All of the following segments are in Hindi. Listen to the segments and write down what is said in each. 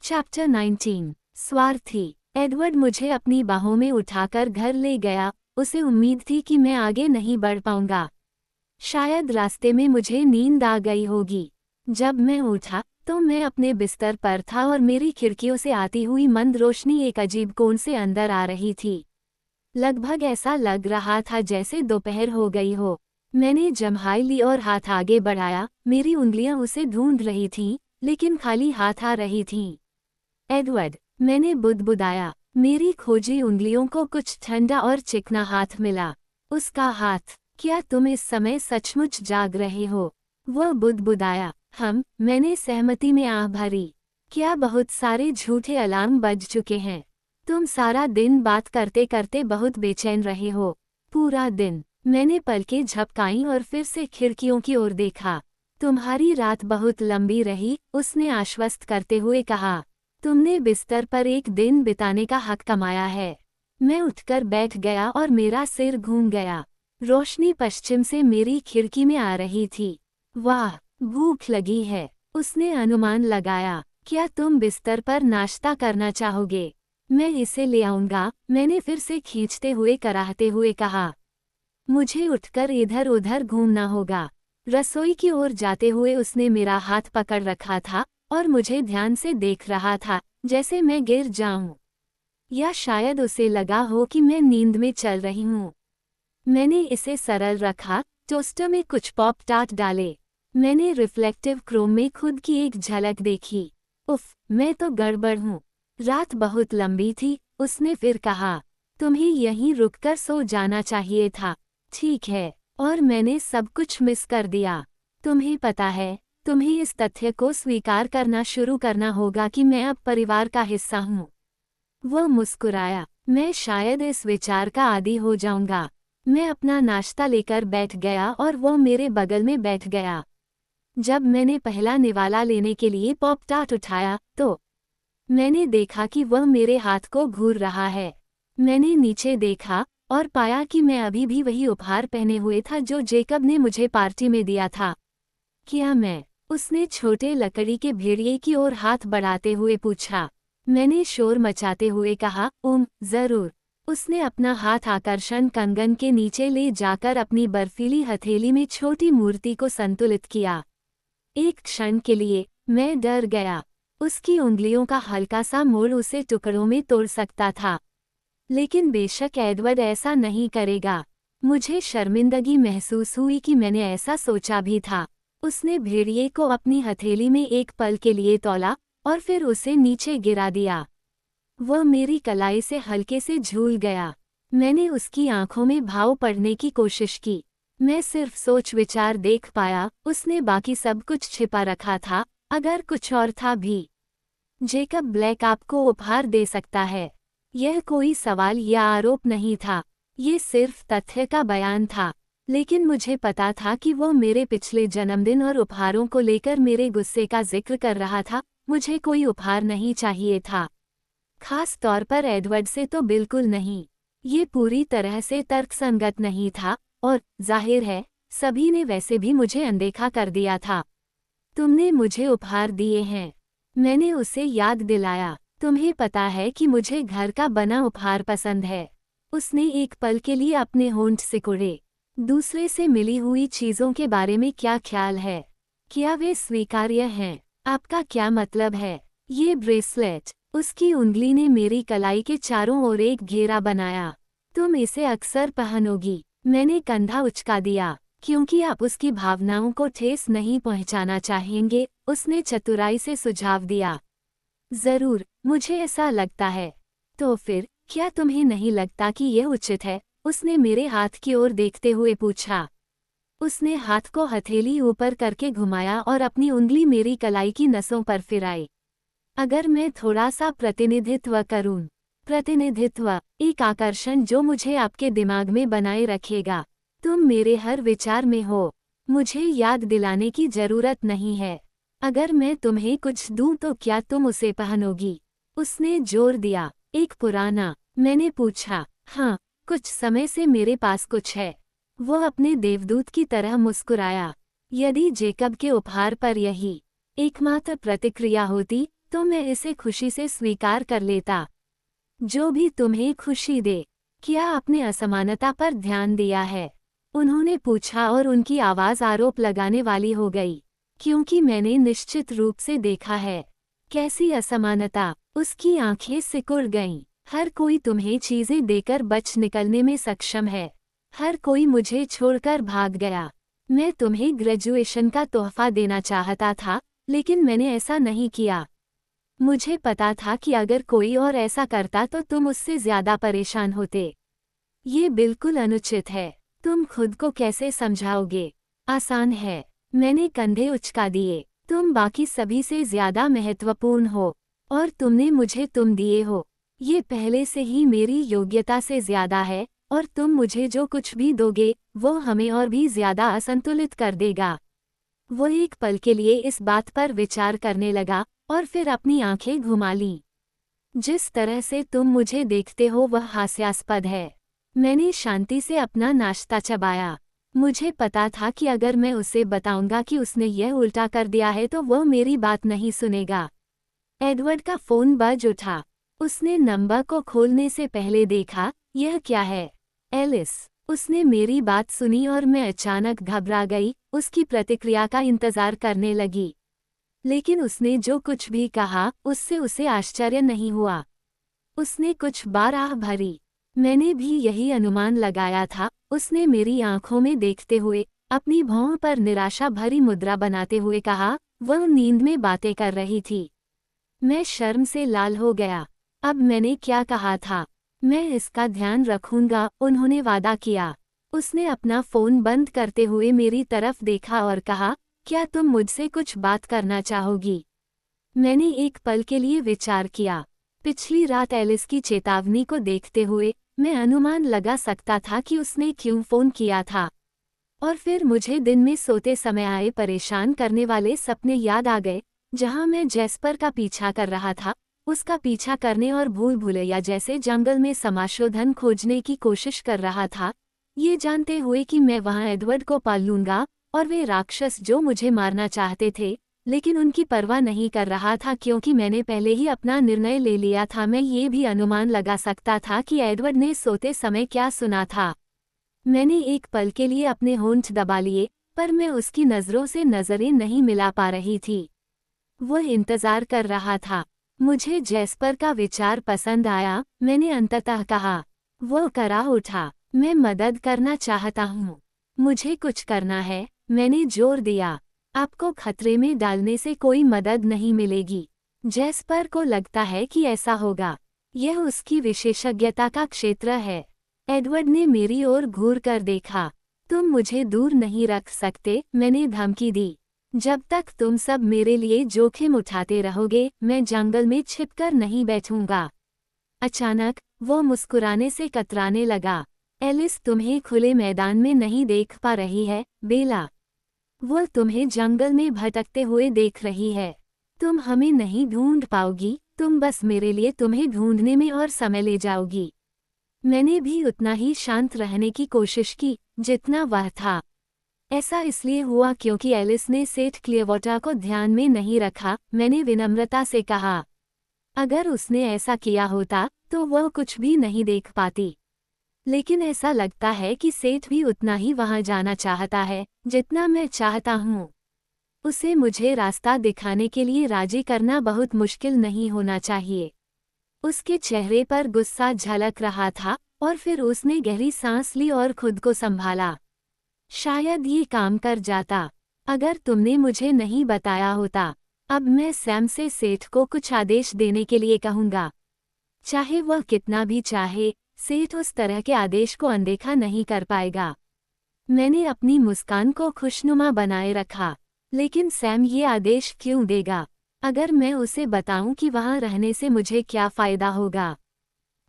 चैप्टर 19 स्वार्थी। एडवर्ड मुझे अपनी बाहों में उठाकर घर ले गया। उसे उम्मीद थी कि मैं आगे नहीं बढ़ पाऊंगा। शायद रास्ते में मुझे नींद आ गई होगी। जब मैं उठा तो मैं अपने बिस्तर पर था और मेरी खिड़कियों से आती हुई मंद रोशनी एक अजीब कोण से अंदर आ रही थी। लगभग ऐसा लग रहा था जैसे दोपहर हो गई हो। मैंने जम्हाई ली और हाथ आगे बढ़ाया। मेरी उंगलियां उसे ढूंढ रही थीं, लेकिन खाली हाथ आ रही थीं। एडवर्ड, मैंने बुदबुदाया। मेरी खोजी उंगलियों को कुछ ठंडा और चिकना हाथ मिला। उसका हाथ। क्या तुम इस समय सचमुच जाग रहे हो? वह बुदबुदाया। मैंने सहमति में आह भरी। क्या बहुत सारे झूठे अलार्म बज चुके हैं? तुम सारा दिन बात करते करते बहुत बेचैन रहे हो। पूरा दिन। मैंने पलकें झपकाईं और फिर से खिड़कियों की ओर देखा। तुम्हारी रात बहुत लंबी रही, उसने आश्वस्त करते हुए कहा। तुमने बिस्तर पर एक दिन बिताने का हक कमाया है। मैं उठकर बैठ गया और मेरा सिर घूम गया। रोशनी पश्चिम से मेरी खिड़की में आ रही थी। वाह, भूख लगी है, उसने अनुमान लगाया। क्या तुम बिस्तर पर नाश्ता करना चाहोगे? मैं इसे ले आऊंगा, मैंने फिर से खींचते हुए कराहते हुए कहा। मुझे उठकर इधर उधर घूमना होगा। रसोई की ओर जाते हुए उसने मेरा हाथ पकड़ रखा था और मुझे ध्यान से देख रहा था, जैसे मैं गिर जाऊं। या शायद उसे लगा हो कि मैं नींद में चल रही हूं। मैंने इसे सरल रखा, टोस्टर में कुछ पॉप टार्ट डाले। मैंने रिफ्लेक्टिव क्रोम में खुद की एक झलक देखी। उफ, मैं तो गड़बड़ हूँ। रात बहुत लंबी थी, उसने फिर कहा। तुम्हें यहीं रुककर सो जाना चाहिए था। ठीक है, और मैंने सब कुछ मिस कर दिया। तुम्हें पता है, तुम्हें इस तथ्य को स्वीकार करना शुरू करना होगा कि मैं अब परिवार का हिस्सा हूँ। वह मुस्कुराया। मैं शायद इस विचार का आदी हो जाऊंगा। मैं अपना नाश्ता लेकर बैठ गया और वह मेरे बगल में बैठ गया। जब मैंने पहला निवाला लेने के लिए पॉप टार्ट उठाया तो मैंने देखा कि वह मेरे हाथ को घूर रहा है। मैंने नीचे देखा और पाया कि मैं अभी भी वही उपहार पहने हुए था जो जेकब ने मुझे पार्टी में दिया था। क्या मैं? उसने छोटे लकड़ी के भेड़िए की ओर हाथ बढ़ाते हुए पूछा। मैंने शोर मचाते हुए कहा, जरूर। उसने अपना हाथ आकर्षण कंगन के नीचे ले जाकर अपनी बर्फीली हथेली में छोटी मूर्ति को संतुलित किया। एक क्षण के लिए मैं डर गया। उसकी उंगलियों का हल्का सा मोड़ उसे टुकड़ों में तोड़ सकता था। लेकिन बेशक एडवर्ड ऐसा नहीं करेगा। मुझे शर्मिंदगी महसूस हुई कि मैंने ऐसा सोचा भी था। उसने भेड़िए को अपनी हथेली में एक पल के लिए तौला और फिर उसे नीचे गिरा दिया। वह मेरी कलाई से हल्के से झूल गया। मैंने उसकी आंखों में भाव पढ़ने की कोशिश की। मैं सिर्फ सोच विचार देख पाया। उसने बाकी सब कुछ छिपा रखा था, अगर कुछ और था भी। जेकब ब्लैक आपको उपहार दे सकता है। यह कोई सवाल या आरोप नहीं था, ये सिर्फ तथ्य का बयान था। लेकिन मुझे पता था कि वह मेरे पिछले जन्मदिन और उपहारों को लेकर मेरे गुस्से का जिक्र कर रहा था। मुझे कोई उपहार नहीं चाहिए था, खास तौर पर एडवर्ड से तो बिल्कुल नहीं। ये पूरी तरह से तर्कसंगत नहीं था और जाहिर है सभी ने वैसे भी मुझे अनदेखा कर दिया था। तुमने मुझे उपहार दिए हैं, मैंने उसे याद दिलाया। तुम्हें पता है कि मुझे घर का बना उपहार पसंद है। उसने एक पल के लिए अपने होंठ सिकुड़े। दूसरे से मिली हुई चीजों के बारे में क्या ख्याल है? क्या वे स्वीकार्य हैं? आपका क्या मतलब है? ये ब्रेसलेट। उसकी उंगली ने मेरी कलाई के चारों ओर एक घेरा बनाया। तुम इसे अक्सर पहनोगी। मैंने कंधा उचका दिया। क्योंकि आप उसकी भावनाओं को ठेस नहीं पहुंचाना चाहेंगे, उसने चतुराई से सुझाव दिया। जरूर, मुझे ऐसा लगता है। तो फिर क्या तुम्हें नहीं लगता कि यह उचित है? उसने मेरे हाथ की ओर देखते हुए पूछा। उसने हाथ को हथेली ऊपर करके घुमाया और अपनी उंगली मेरी कलाई की नसों पर फिराई। अगर मैं थोड़ा सा प्रतिनिधित्व करूं। प्रतिनिधित्व, एक आकर्षण जो मुझे आपके दिमाग में बनाए रखेगा। तुम मेरे हर विचार में हो। मुझे याद दिलाने की जरूरत नहीं है। अगर मैं तुम्हें कुछ दूं तो क्या तुम उसे पहनोगी? उसने जोर दिया। एक पुराना? मैंने पूछा। हाँ, कुछ समय से मेरे पास कुछ है। वह अपने देवदूत की तरह मुस्कुराया। यदि जेकब के उपहार पर यही एकमात्र प्रतिक्रिया होती तो मैं इसे खुशी से स्वीकार कर लेता। जो भी तुम्हें खुशी दे। क्या आपने असमानता पर ध्यान दिया है? उन्होंने पूछा और उनकी आवाज़ आरोप लगाने वाली हो गई। क्योंकि मैंने निश्चित रूप से देखा है। कैसी असमानता? उसकी आंखें सिकुड़ गईं। हर कोई तुम्हें चीजें देकर बच निकलने में सक्षम है। हर कोई मुझे छोड़कर भाग गया। मैं तुम्हें ग्रेजुएशन का तोहफा देना चाहता था, लेकिन मैंने ऐसा नहीं किया। मुझे पता था कि अगर कोई और ऐसा करता तो तुम उससे ज्यादा परेशान होते। ये बिल्कुल अनुचित है। तुम खुद को कैसे समझाओगे? आसान है। मैंने कंधे उचका दिए। तुम बाकी सभी से ज्यादा महत्वपूर्ण हो, और तुमने मुझे तुम दिए हो। ये पहले से ही मेरी योग्यता से ज्यादा है, और तुम मुझे जो कुछ भी दोगे वो हमें और भी ज्यादा असंतुलित कर देगा। वो एक पल के लिए इस बात पर विचार करने लगा और फिर अपनी आंखें घुमा लीं। जिस तरह से तुम मुझे देखते हो वह हास्यास्पद है। मैंने शांति से अपना नाश्ता चबाया। मुझे पता था कि अगर मैं उसे बताऊंगा कि उसने यह उल्टा कर दिया है तो वह मेरी बात नहीं सुनेगा। एडवर्ड का फोन बज उठा। उसने नंबर को खोलने से पहले देखा, यह क्या है? एलिस। उसने मेरी बात सुनी और मैं अचानक घबरा गई, उसकी प्रतिक्रिया का इंतजार करने लगी। लेकिन उसने जो कुछ भी कहा उससे उसे आश्चर्य नहीं हुआ। उसने कुछ बार आह भरी। मैंने भी यही अनुमान लगाया था। उसने मेरी आंखों में देखते हुए, अपनी भौं पर निराशा भरी मुद्रा बनाते हुए कहा, वह नींद में बातें कर रही थी। मैं शर्म से लाल हो गया। अब मैंने क्या कहा था? मैं इसका ध्यान रखूंगा, उन्होंने वादा किया। उसने अपना फोन बंद करते हुए मेरी तरफ देखा और कहा, क्या तुम मुझसे कुछ बात करना चाहोगी? मैंने एक पल के लिए विचार किया। पिछली रात एलिस की चेतावनी को देखते हुए मैं अनुमान लगा सकता था कि उसने क्यों फोन किया था। और फिर मुझे दिन में सोते समय आए परेशान करने वाले सपने याद आ गए, जहां मैं जैस्पर का पीछा कर रहा था, उसका पीछा करने और भूल भुलैया जैसे जंगल में समाशोधन खोजने की कोशिश कर रहा था, ये जानते हुए कि मैं वहां एडवर्ड को पाल लूंगा और वे राक्षस जो मुझे मारना चाहते थे, लेकिन उनकी परवाह नहीं कर रहा था क्योंकि मैंने पहले ही अपना निर्णय ले लिया था। मैं ये भी अनुमान लगा सकता था कि एडवर्ड ने सोते समय क्या सुना था। मैंने एक पल के लिए अपने होंठ दबा लिए, पर मैं उसकी नज़रों से नज़रें नहीं मिला पा रही थी। वह इंतजार कर रहा था। मुझे जैस्पर का विचार पसंद आया, मैंने अंततः कहा। वो करा उठा। मैं मदद करना चाहता हूँ। मुझे कुछ करना है, मैंने जोर दिया। आपको खतरे में डालने से कोई मदद नहीं मिलेगी। जैस्पर को लगता है कि ऐसा होगा। यह उसकी विशेषज्ञता का क्षेत्र है। एडवर्ड ने मेरी ओर घूर कर देखा। तुम मुझे दूर नहीं रख सकते, मैंने धमकी दी। जब तक तुम सब मेरे लिए जोखिम उठाते रहोगे, मैं जंगल में छिपकर नहीं बैठूंगा। अचानक वो मुस्कुराने से कतराने लगा। एलिस तुम्हें खुले मैदान में नहीं देख पा रही है, बेला। वो तुम्हें जंगल में भटकते हुए देख रही है। तुम हमें नहीं ढूंढ पाओगी, तुम बस मेरे लिए तुम्हें ढूंढने में और समय ले जाओगी। मैंने भी उतना ही शांत रहने की कोशिश की जितना वह था। ऐसा इसलिए हुआ क्योंकि एलिस ने सेठ क्लियरवाटर को ध्यान में नहीं रखा। मैंने विनम्रता से कहा, अगर उसने ऐसा किया होता तो वह कुछ भी नहीं देख पाती। लेकिन ऐसा लगता है कि सेठ भी उतना ही वहां जाना चाहता है जितना मैं चाहता हूँ। उसे मुझे रास्ता दिखाने के लिए राजी करना बहुत मुश्किल नहीं होना चाहिए। उसके चेहरे पर गुस्सा झलक रहा था और फिर उसने गहरी सांस ली और खुद को संभाला। शायद ये काम कर जाता अगर तुमने मुझे नहीं बताया होता। अब मैं सैम से सेठ को कुछ आदेश देने के लिए कहूँगा। चाहे वह कितना भी चाहे, सेठ उस तरह के आदेश को अनदेखा नहीं कर पाएगा। मैंने अपनी मुस्कान को खुशनुमा बनाए रखा। लेकिन सैम ये आदेश क्यों देगा? अगर मैं उसे बताऊं कि वहां रहने से मुझे क्या फ़ायदा होगा,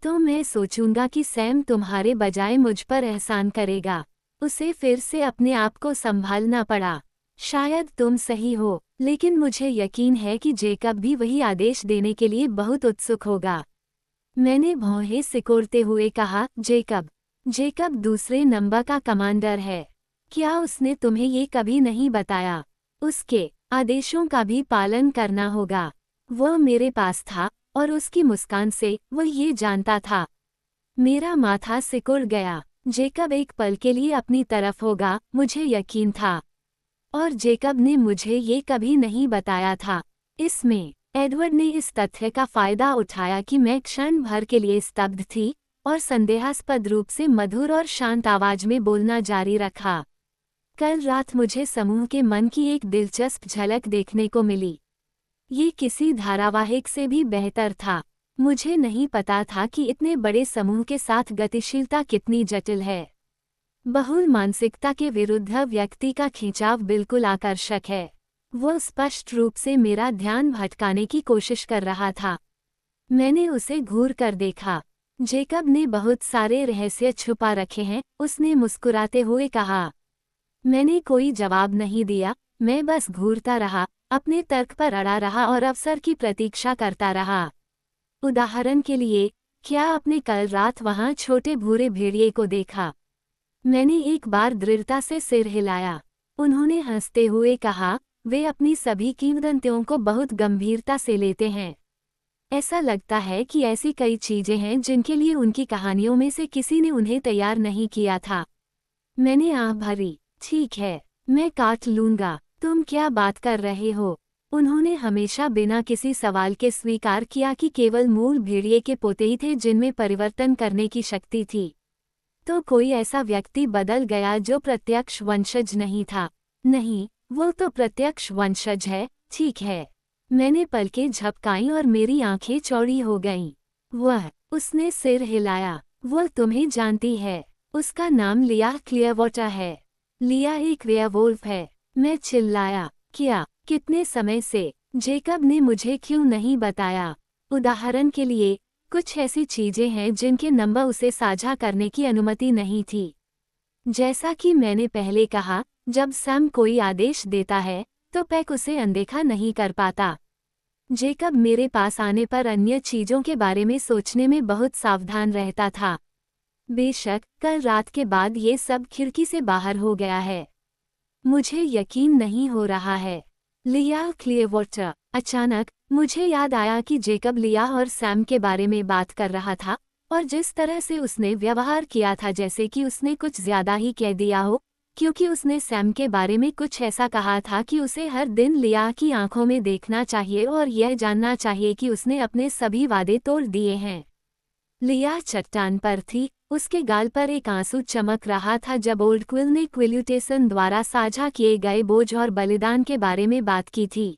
तो मैं सोचूंगा कि सैम तुम्हारे बजाय मुझ पर एहसान करेगा। उसे फिर से अपने आप को संभालना पड़ा। शायद तुम सही हो, लेकिन मुझे यकीन है कि जेकब भी वही आदेश देने के लिए बहुत उत्सुक होगा। मैंने भौहें सिकोड़ते हुए कहा, जेकब दूसरे नंबर का कमांडर है। क्या उसने तुम्हें ये कभी नहीं बताया? उसके आदेशों का भी पालन करना होगा। वह मेरे पास था और उसकी मुस्कान से वो ये जानता था। मेरा माथा सिकुड़ गया। जेकब एक पल के लिए अपनी तरफ होगा, मुझे यकीन था। और जेकब ने मुझे ये कभी नहीं बताया था। इसमें एडवर्ड ने इस तथ्य का फायदा उठाया कि मैं क्षण भर के लिए स्तब्ध थी और संदेहास्पद रूप से मधुर और शांत आवाज में बोलना जारी रखा। कल रात मुझे समूह के मन की एक दिलचस्प झलक देखने को मिली। ये किसी धारावाहिक से भी बेहतर था। मुझे नहीं पता था कि इतने बड़े समूह के साथ गतिशीलता कितनी जटिल है। बहुल मानसिकता के विरुद्ध व्यक्ति का खिंचाव बिल्कुल आकर्षक है। वो स्पष्ट रूप से मेरा ध्यान भटकाने की कोशिश कर रहा था। मैंने उसे घूर कर देखा। जेकब ने बहुत सारे रहस्य छुपा रखे हैं, उसने मुस्कुराते हुए कहा। मैंने कोई जवाब नहीं दिया, मैं बस घूरता रहा, अपने तर्क पर अड़ा रहा और अवसर की प्रतीक्षा करता रहा। उदाहरण के लिए, क्या आपने कल रात वहां छोटे भूरे भेड़िए को देखा? मैंने एक बार दृढ़ता से सिर हिलाया। उन्होंने हंसते हुए कहा, वे अपनी सभी किंवदंतियों को बहुत गंभीरता से लेते हैं। ऐसा लगता है कि ऐसी कई चीजें हैं जिनके लिए उनकी कहानियों में से किसी ने उन्हें तैयार नहीं किया था। मैंने आह भरी। ठीक है, मैं काट लूंगा। तुम क्या बात कर रहे हो? उन्होंने हमेशा बिना किसी सवाल के स्वीकार किया कि केवल मूल भेड़िए के पोते ही थे जिनमें परिवर्तन करने की शक्ति थी। तो कोई ऐसा व्यक्ति बदल गया जो प्रत्यक्ष वंशज नहीं था? नहीं, वो तो प्रत्यक्ष वंशज है। ठीक है। मैंने पलकें झपकाईं और मेरी आंखें चौड़ी हो गईं। उसने सिर हिलाया। वो तुम्हें जानती है। उसका नाम लिया क्लियरवाटर है। लिया एक वेयरवुल्फ है। मैं चिल्लाया। क्या? कितने समय से? जेकब ने मुझे क्यों नहीं बताया? उदाहरण के लिए, कुछ ऐसी चीजें हैं जिनके नंबर उसे साझा करने की अनुमति नहीं थी। जैसा कि मैंने पहले कहा, जब सैम कोई आदेश देता है तो पैक उसे अनदेखा नहीं कर पाता। जेकब मेरे पास आने पर अन्य चीजों के बारे में सोचने में बहुत सावधान रहता था। बेशक कल रात के बाद ये सब खिड़की से बाहर हो गया है। मुझे यकीन नहीं हो रहा है। लिया क्लियरवाटर। अचानक मुझे याद आया कि जेकब लिया और सैम के बारे में बात कर रहा था और जिस तरह से उसने व्यवहार किया था जैसे कि उसने कुछ ज्यादा ही कह दिया हो, क्योंकि उसने सैम के बारे में कुछ ऐसा कहा था कि उसे हर दिन लिया की आंखों में देखना चाहिए और यह जानना चाहिए कि उसने अपने सभी वादे तोड़ दिए हैं। लिया चट्टान पर थी, उसके गाल पर एक आंसू चमक रहा था जब ओल्ड क्विल ने क्विल्यूटेशन द्वारा साझा किए गए बोझ और बलिदान के बारे में बात की थी।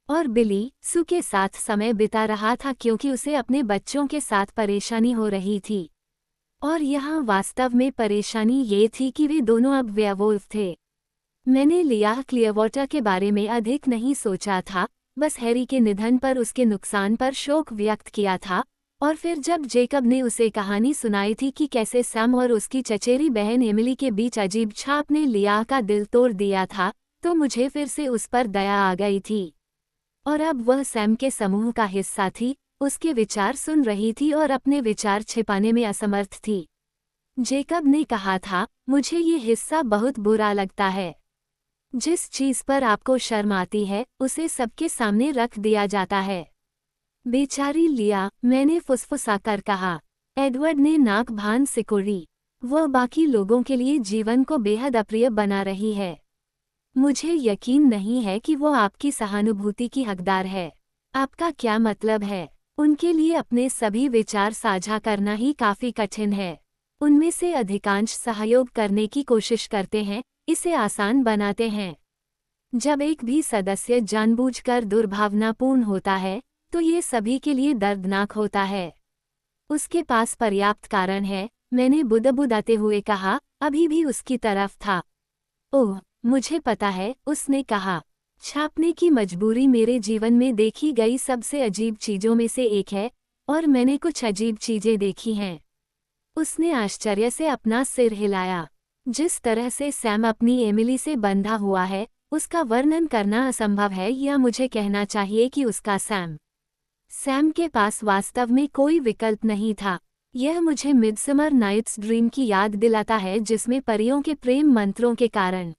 और बिली सू के साथ समय बिता रहा था क्योंकि उसे अपने बच्चों के साथ परेशानी हो रही थी। और यहाँ वास्तव में परेशानी ये थी कि वे दोनों अब वेयरवुल्फ थे। मैंने लिया क्लियरवाटर के बारे में अधिक नहीं सोचा था, बस हैरी के निधन पर उसके नुकसान पर शोक व्यक्त किया था। और फिर जब जेकब ने उसे कहानी सुनाई थी कि कैसे सैम और उसकी चचेरी बहन एमिली के बीच अजीब छाप ने लिया का दिल तोड़ दिया था, तो मुझे फिर से उस पर दया आ गई थी। और अब वह सैम के समूह का हिस्सा थी, उसके विचार सुन रही थी और अपने विचार छिपाने में असमर्थ थी। जेकब ने कहा था, मुझे ये हिस्सा बहुत बुरा लगता है। जिस चीज पर आपको शर्म आती है उसे सबके सामने रख दिया जाता है। बेचारी लिया, मैंने फुसफुसाकर कहा। एडवर्ड ने नाक भान सिकुड़ी। वह बाकी लोगों के लिए जीवन को बेहद अप्रिय बना रही है। मुझे यकीन नहीं है कि वो आपकी सहानुभूति की हकदार है। आपका क्या मतलब है? उनके लिए अपने सभी विचार साझा करना ही काफी कठिन है। उनमें से अधिकांश सहयोग करने की कोशिश करते हैं, इसे आसान बनाते हैं। जब एक भी सदस्य जानबूझकर दुर्भावनापूर्ण होता है तो ये सभी के लिए दर्दनाक होता है। उसके पास पर्याप्त कारण है, मैंने बुदबुदाते हुए कहा, अभी भी उसकी तरफ था। ओह, मुझे पता है, उसने कहा। छापने की मजबूरी मेरे जीवन में देखी गई सबसे अजीब चीजों में से एक है, और मैंने कुछ अजीब चीजें देखी हैं। उसने आश्चर्य से अपना सिर हिलाया। जिस तरह से सैम अपनी एमिली से बंधा हुआ है, उसका वर्णन करना असंभव है, या मुझे कहना चाहिए कि उसका सैम के पास वास्तव में कोई विकल्प नहीं था। यह मुझे मिडसमर नाइट्स ड्रीम की याद दिलाता है जिसमें परियों के प्रेम मंत्रों के कारण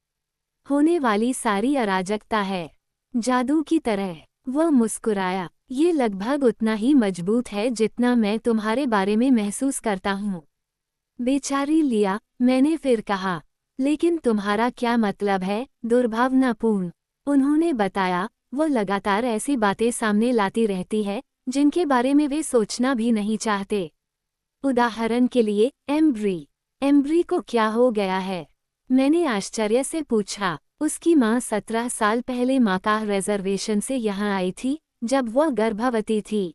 होने वाली सारी अराजकता है। जादू की तरह वह मुस्कुराया। ये लगभग उतना ही मजबूत है जितना मैं तुम्हारे बारे में महसूस करता हूँ। बेचारी लिया, मैंने फिर कहा। लेकिन तुम्हारा क्या मतलब है, दुर्भावनापूर्ण। उन्होंने बताया, वो लगातार ऐसी बातें सामने लाती रहती है जिनके बारे में वे सोचना भी नहीं चाहते। उदाहरण के लिए, एम्ब्री। एम्ब्री को क्या हो गया है? मैंने आश्चर्य से पूछा। उसकी माँ 17 साल पहले माकाह रिजर्वेशन से यहाँ आई थी, जब वह गर्भवती थी।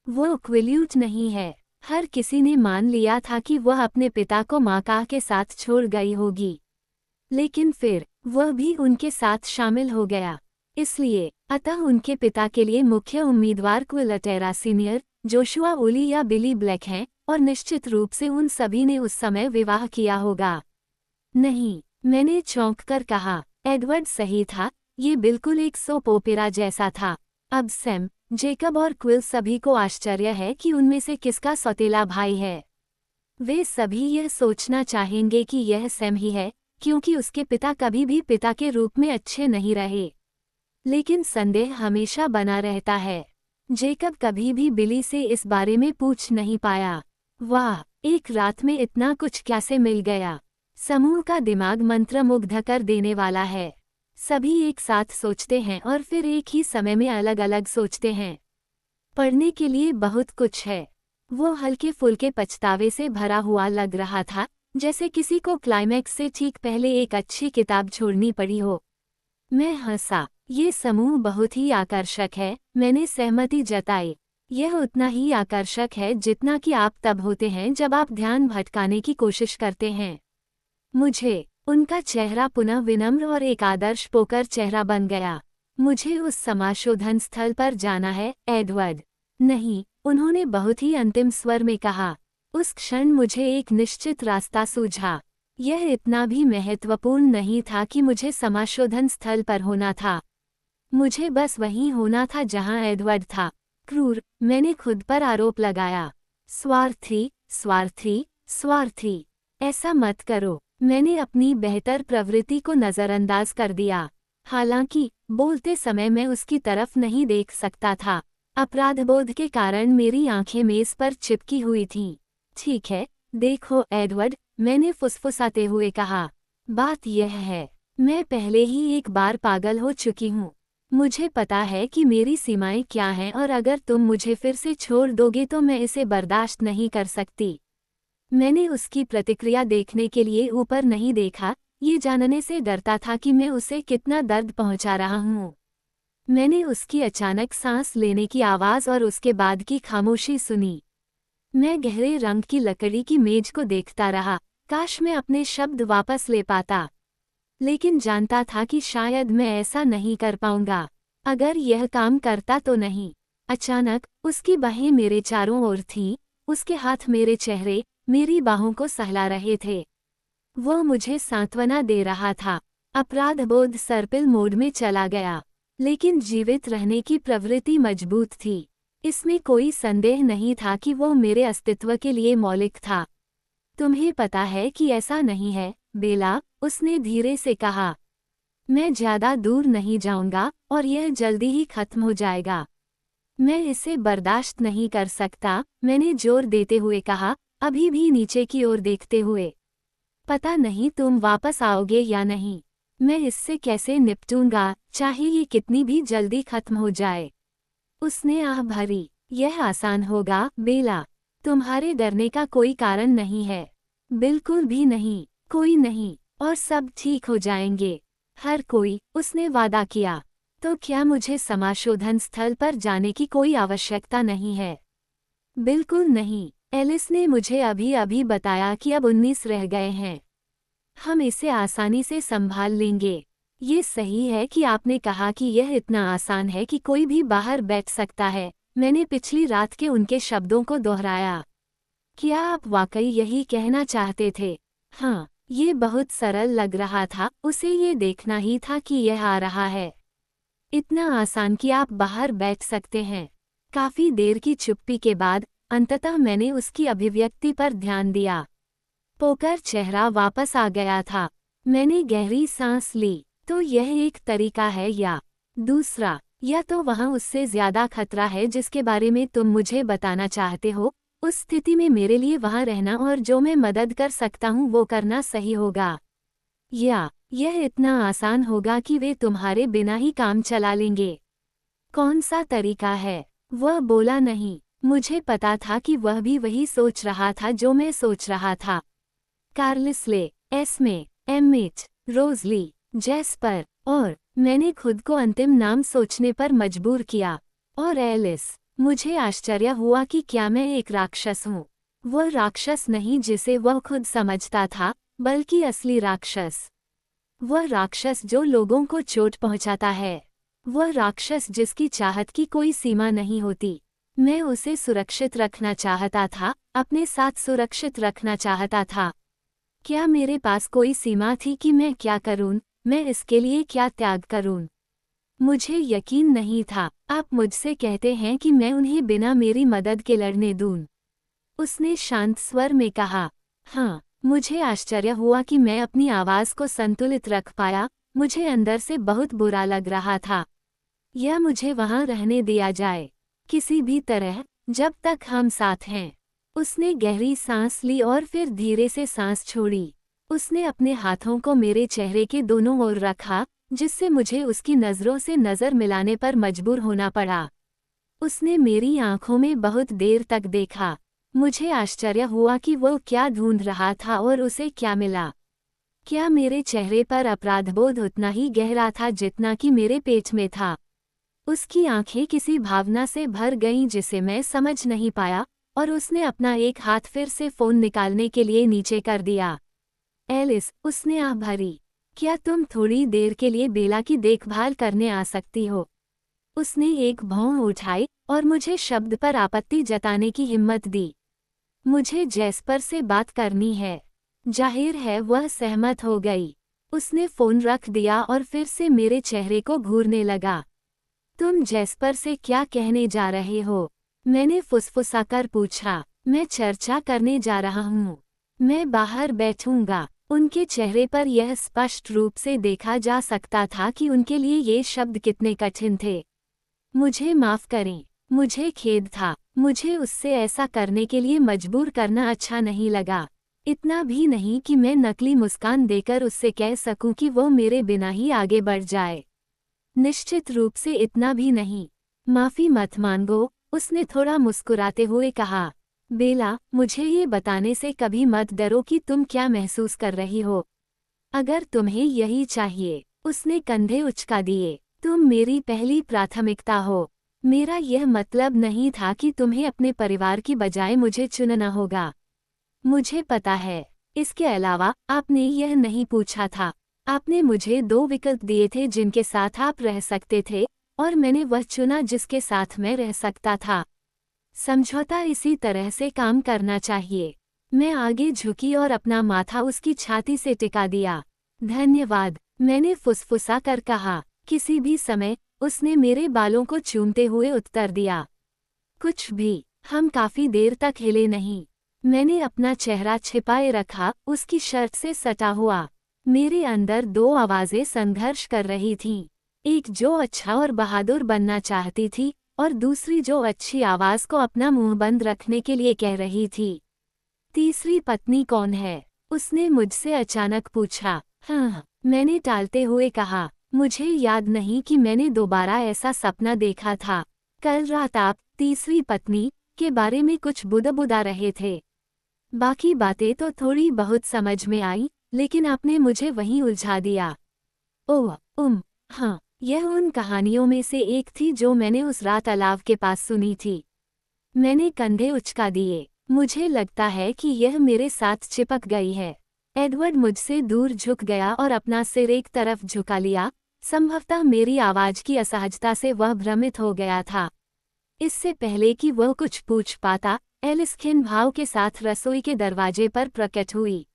वो क्विल्यूट नहीं है। हर किसी ने मान लिया था कि वह अपने पिता को माकाह के साथ छोड़ गई होगी। लेकिन फिर वह भी उनके साथ शामिल हो गया। इसलिए अतः उनके पिता के लिए मुख्य उम्मीदवार क्विल अटेरा सीनियर, जोशुआ ओली या बिली ब्लैक हैं, और निश्चित रूप से उन सभी ने उस समय विवाह किया होगा। नहीं, मैंने चौंक कर कहा। एडवर्ड सही था, ये बिल्कुल एक सोप ओपेरा जैसा था। अब सैम, जेकब और क्विल सभी को आश्चर्य है कि उनमें से किसका सौतेला भाई है। वे सभी यह सोचना चाहेंगे कि यह सैम ही है, क्योंकि उसके पिता कभी भी पिता के रूप में अच्छे नहीं रहे। लेकिन संदेह हमेशा बना रहता है। जेकब कभी भी बिली से इस बारे में पूछ नहीं पाया। वाह, एक रात में इतना कुछ कैसे मिल गया। समूह का दिमाग मंत्रमुग्ध कर देने वाला है। सभी एक साथ सोचते हैं और फिर एक ही समय में अलग अलग सोचते हैं। पढ़ने के लिए बहुत कुछ है। वो हल्के फुल्के पछतावे से भरा हुआ लग रहा था, जैसे किसी को क्लाइमैक्स से ठीक पहले एक अच्छी किताब छोड़नी पड़ी हो। मैं हंसा। ये समूह बहुत ही आकर्षक है, मैंने सहमति जताई। यह उतना ही आकर्षक है जितना कि आप तब होते हैं जब आप ध्यान भटकाने की कोशिश करते हैं। मुझे उनका चेहरा पुनः विनम्र और एक आदर्श पोकर चेहरा बन गया। मुझे उस समाशोधन स्थल पर जाना है, एडवर्ड। नहीं, उन्होंने बहुत ही अंतिम स्वर में कहा। उस क्षण मुझे एक निश्चित रास्ता सूझा। यह इतना भी महत्वपूर्ण नहीं था कि मुझे समाशोधन स्थल पर होना था। मुझे बस वहीं होना था जहां एडवर्ड था। क्रूर, मैंने खुद पर आरोप लगाया। स्वार्थी, स्वार्थी, स्वार्थी। ऐसा मत करो। मैंने अपनी बेहतर प्रवृत्ति को नज़रअंदाज कर दिया। हालांकि बोलते समय मैं उसकी तरफ नहीं देख सकता था। अपराधबोध के कारण मेरी आंखें मेज पर चिपकी हुई थीं। ठीक है, देखो एडवर्ड, मैंने फुसफुसाते हुए कहा। बात यह है, मैं पहले ही एक बार पागल हो चुकी हूँ। मुझे पता है कि मेरी सीमाएं क्या हैं और अगर तुम मुझे फिर से छोड़ दोगे तो मैं इसे बर्दाश्त नहीं कर सकती। मैंने उसकी प्रतिक्रिया देखने के लिए ऊपर नहीं देखा, ये जानने से डरता था कि मैं उसे कितना दर्द पहुंचा रहा हूँ। मैंने उसकी अचानक सांस लेने की आवाज़ और उसके बाद की खामोशी सुनी। मैं गहरे रंग की लकड़ी की मेज को देखता रहा, काश मैं अपने शब्द वापस ले पाता। लेकिन जानता था कि शायद मैं ऐसा नहीं कर पाऊंगा। अगर यह काम करता तो नहीं। अचानक उसकी बाहें मेरे चारों ओर थीं, उसके हाथ मेरे चेहरे, मेरी बाहों को सहला रहे थे। वह मुझे सांत्वना दे रहा था। अपराधबोध सर्पिल मोड में चला गया, लेकिन जीवित रहने की प्रवृत्ति मजबूत थी। इसमें कोई संदेह नहीं था कि वह मेरे अस्तित्व के लिए मौलिक था। तुम्हें पता है कि ऐसा नहीं है, बेला, उसने धीरे से कहा। मैं ज्यादा दूर नहीं जाऊंगा और यह जल्दी ही खत्म हो जाएगा। मैं इसे बर्दाश्त नहीं कर सकता, मैंने जोर देते हुए कहा, अभी भी नीचे की ओर देखते हुए। पता नहीं तुम वापस आओगे या नहीं। मैं इससे कैसे निपटूंगा, चाहे ये कितनी भी जल्दी खत्म हो जाए। उसने आह भरी। यह आसान होगा, बेला। तुम्हारे डरने का कोई कारण नहीं है। बिल्कुल भी नहीं, कोई नहीं, और सब ठीक हो जाएंगे। हर कोई, उसने वादा किया। तो क्या मुझे समाशोधन स्थल पर जाने की कोई आवश्यकता नहीं है? बिल्कुल नहीं। एलिस ने मुझे अभी अभी बताया कि अब 19 रह गए हैं। हम इसे आसानी से संभाल लेंगे। ये सही है कि आपने कहा कि यह इतना आसान है कि कोई भी बाहर बैठ सकता है। मैंने पिछली रात के उनके शब्दों को दोहराया। क्या आप वाकई यही कहना चाहते थे? हाँ, ये बहुत सरल लग रहा था, उसे ये देखना ही था कि यह आ रहा है। इतना आसान कि आप बाहर बैठ सकते हैं। काफी देर की चुप्पी के बाद अंततः मैंने उसकी अभिव्यक्ति पर ध्यान दिया। पोकर चेहरा वापस आ गया था। मैंने गहरी सांस ली। तो यह एक तरीका है या दूसरा? या तो वहाँ उससे ज्यादा खतरा है जिसके बारे में तुम मुझे बताना चाहते हो। उस स्थिति में मेरे लिए वहाँ रहना और जो मैं मदद कर सकता हूँ वो करना सही होगा। या यह इतना आसान होगा कि वे तुम्हारे बिना ही काम चला लेंगे। कौन सा तरीका है? वह बोला नहीं। मुझे पता था कि वह भी वही सोच रहा था जो मैं सोच रहा था। कार्लिसले, एस्मे, एमिट, रोजली, जेस्पर, और मैंने खुद को अंतिम नाम सोचने पर मजबूर किया। और एलिस। मुझे आश्चर्य हुआ कि क्या मैं एक राक्षस हूँ। वह राक्षस नहीं जिसे वह खुद समझता था, बल्कि असली राक्षस। वह राक्षस जो लोगों को चोट पहुंचाता है। वह राक्षस जिसकी चाहत की कोई सीमा नहीं होती। मैं उसे सुरक्षित रखना चाहता था, अपने साथ सुरक्षित रखना चाहता था। क्या मेरे पास कोई सीमा थी कि मैं क्या करूं, मैं इसके लिए क्या त्याग करूं? मुझे यकीन नहीं था। आप मुझसे कहते हैं कि मैं उन्हें बिना मेरी मदद के लड़ने दूं? उसने शांत स्वर में कहा। हाँ। मुझे आश्चर्य हुआ कि मैं अपनी आवाज को संतुलित रख पाया। मुझे अंदर से बहुत बुरा लग रहा था। या मुझे वहां रहने दिया जाए, किसी भी तरह, जब तक हम साथ हैं। उसने गहरी सांस ली और फिर धीरे से सांस छोड़ी। उसने अपने हाथों को मेरे चेहरे के दोनों ओर रखा, जिससे मुझे उसकी नज़रों से नज़र मिलाने पर मजबूर होना पड़ा। उसने मेरी आंखों में बहुत देर तक देखा। मुझे आश्चर्य हुआ कि वो क्या ढूंढ रहा था और उसे क्या मिला। क्या मेरे चेहरे पर अपराधबोध उतना ही गहरा था जितना कि मेरे पेट में था? उसकी आंखें किसी भावना से भर गईं जिसे मैं समझ नहीं पाया, और उसने अपना एक हाथ फिर से फोन निकालने के लिए नीचे कर दिया। एलिस, उसने आह भरी। क्या तुम थोड़ी देर के लिए बेला की देखभाल करने आ सकती हो? उसने एक भौं उठाई और मुझे शब्द पर आपत्ति जताने की हिम्मत दी। मुझे जेस्पर से बात करनी है। जाहिर है वह सहमत हो गई। उसने फोन रख दिया और फिर से मेरे चेहरे को घूरने लगा। तुम जेस्पर से क्या कहने जा रहे हो? मैंने फुसफुसाकर पूछा। मैं चर्चा करने जा रहा हूँ। मैं बाहर बैठूंगा। उनके चेहरे पर यह स्पष्ट रूप से देखा जा सकता था कि उनके लिए ये शब्द कितने कठिन थे। मुझे माफ करें। मुझे खेद था। मुझे उससे ऐसा करने के लिए मजबूर करना अच्छा नहीं लगा। इतना भी नहीं कि मैं नकली मुस्कान देकर उससे कह सकूं कि वो मेरे बिना ही आगे बढ़ जाए। निश्चित रूप से इतना भी नहीं। माफी मत मांगो, उसने थोड़ा मुस्कुराते हुए कहा। बेला, मुझे ये बताने से कभी मत डरो कि तुम क्या महसूस कर रही हो। अगर तुम्हें यही चाहिए। उसने कंधे उचका दिए। तुम मेरी पहली प्राथमिकता हो। मेरा यह मतलब नहीं था कि तुम्हें अपने परिवार की बजाय मुझे चुनना होगा। मुझे पता है। इसके अलावा आपने यह नहीं पूछा था। आपने मुझे 2 विकल्प दिए थे जिनके साथ आप रह सकते थे, और मैंने वह चुना जिसके साथ मैं रह सकता था। समझौता इसी तरह से काम करना चाहिए। मैं आगे झुकी और अपना माथा उसकी छाती से टिका दिया। धन्यवाद, मैंने फुसफुसा कर कहा। किसी भी समय, उसने मेरे बालों को चूमते हुए उत्तर दिया। कुछ भी। हम काफी देर तक हिले नहीं। मैंने अपना चेहरा छिपाए रखा, उसकी शर्ट से सटा हुआ। मेरे अंदर 2 आवाजें संघर्ष कर रही थीं। एक जो अच्छा और बहादुर बनना चाहती थी, और दूसरी जो अच्छी आवाज को अपना मुंह बंद रखने के लिए कह रही थी। तीसरी पत्नी कौन है? उसने मुझसे अचानक पूछा। हाँ, मैंने टालते हुए कहा। मुझे याद नहीं कि मैंने दोबारा ऐसा सपना देखा था। कल रात आप, तीसरी पत्नी, के बारे में कुछ बुदबुदा रहे थे। बाकी बातें तो थोड़ी बहुत समझ में आई, लेकिन आपने मुझे वहीं उलझा दिया। ओह, हाँ, यह उन कहानियों में से एक थी जो मैंने उस रात अलाव के पास सुनी थी। मैंने कंधे उचका दिए। मुझे लगता है कि यह मेरे साथ चिपक गई है। एडवर्ड मुझसे दूर झुक गया और अपना सिर एक तरफ झुका लिया। संभवतः मेरी आवाज की असहजता से वह भ्रमित हो गया था। इससे पहले कि वह कुछ पूछ पाता, एलिस खिन्न भाव के साथ रसोई के दरवाजे पर प्रकट हुई।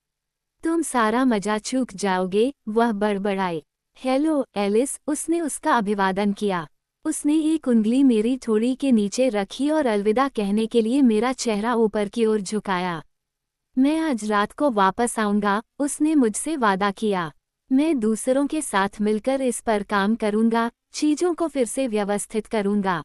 तुम सारा मजा चूक जाओगे, वह बड़बड़ाई। हेलो एलिस, उसने उसका अभिवादन किया। उसने एक उंगली मेरी ठोड़ी के नीचे रखी और अलविदा कहने के लिए मेरा चेहरा ऊपर की ओर झुकाया। मैं आज रात को वापस आऊंगा, उसने मुझसे वादा किया। मैं दूसरों के साथ मिलकर इस पर काम करूंगा, चीजों को फिर से व्यवस्थित करूंगा।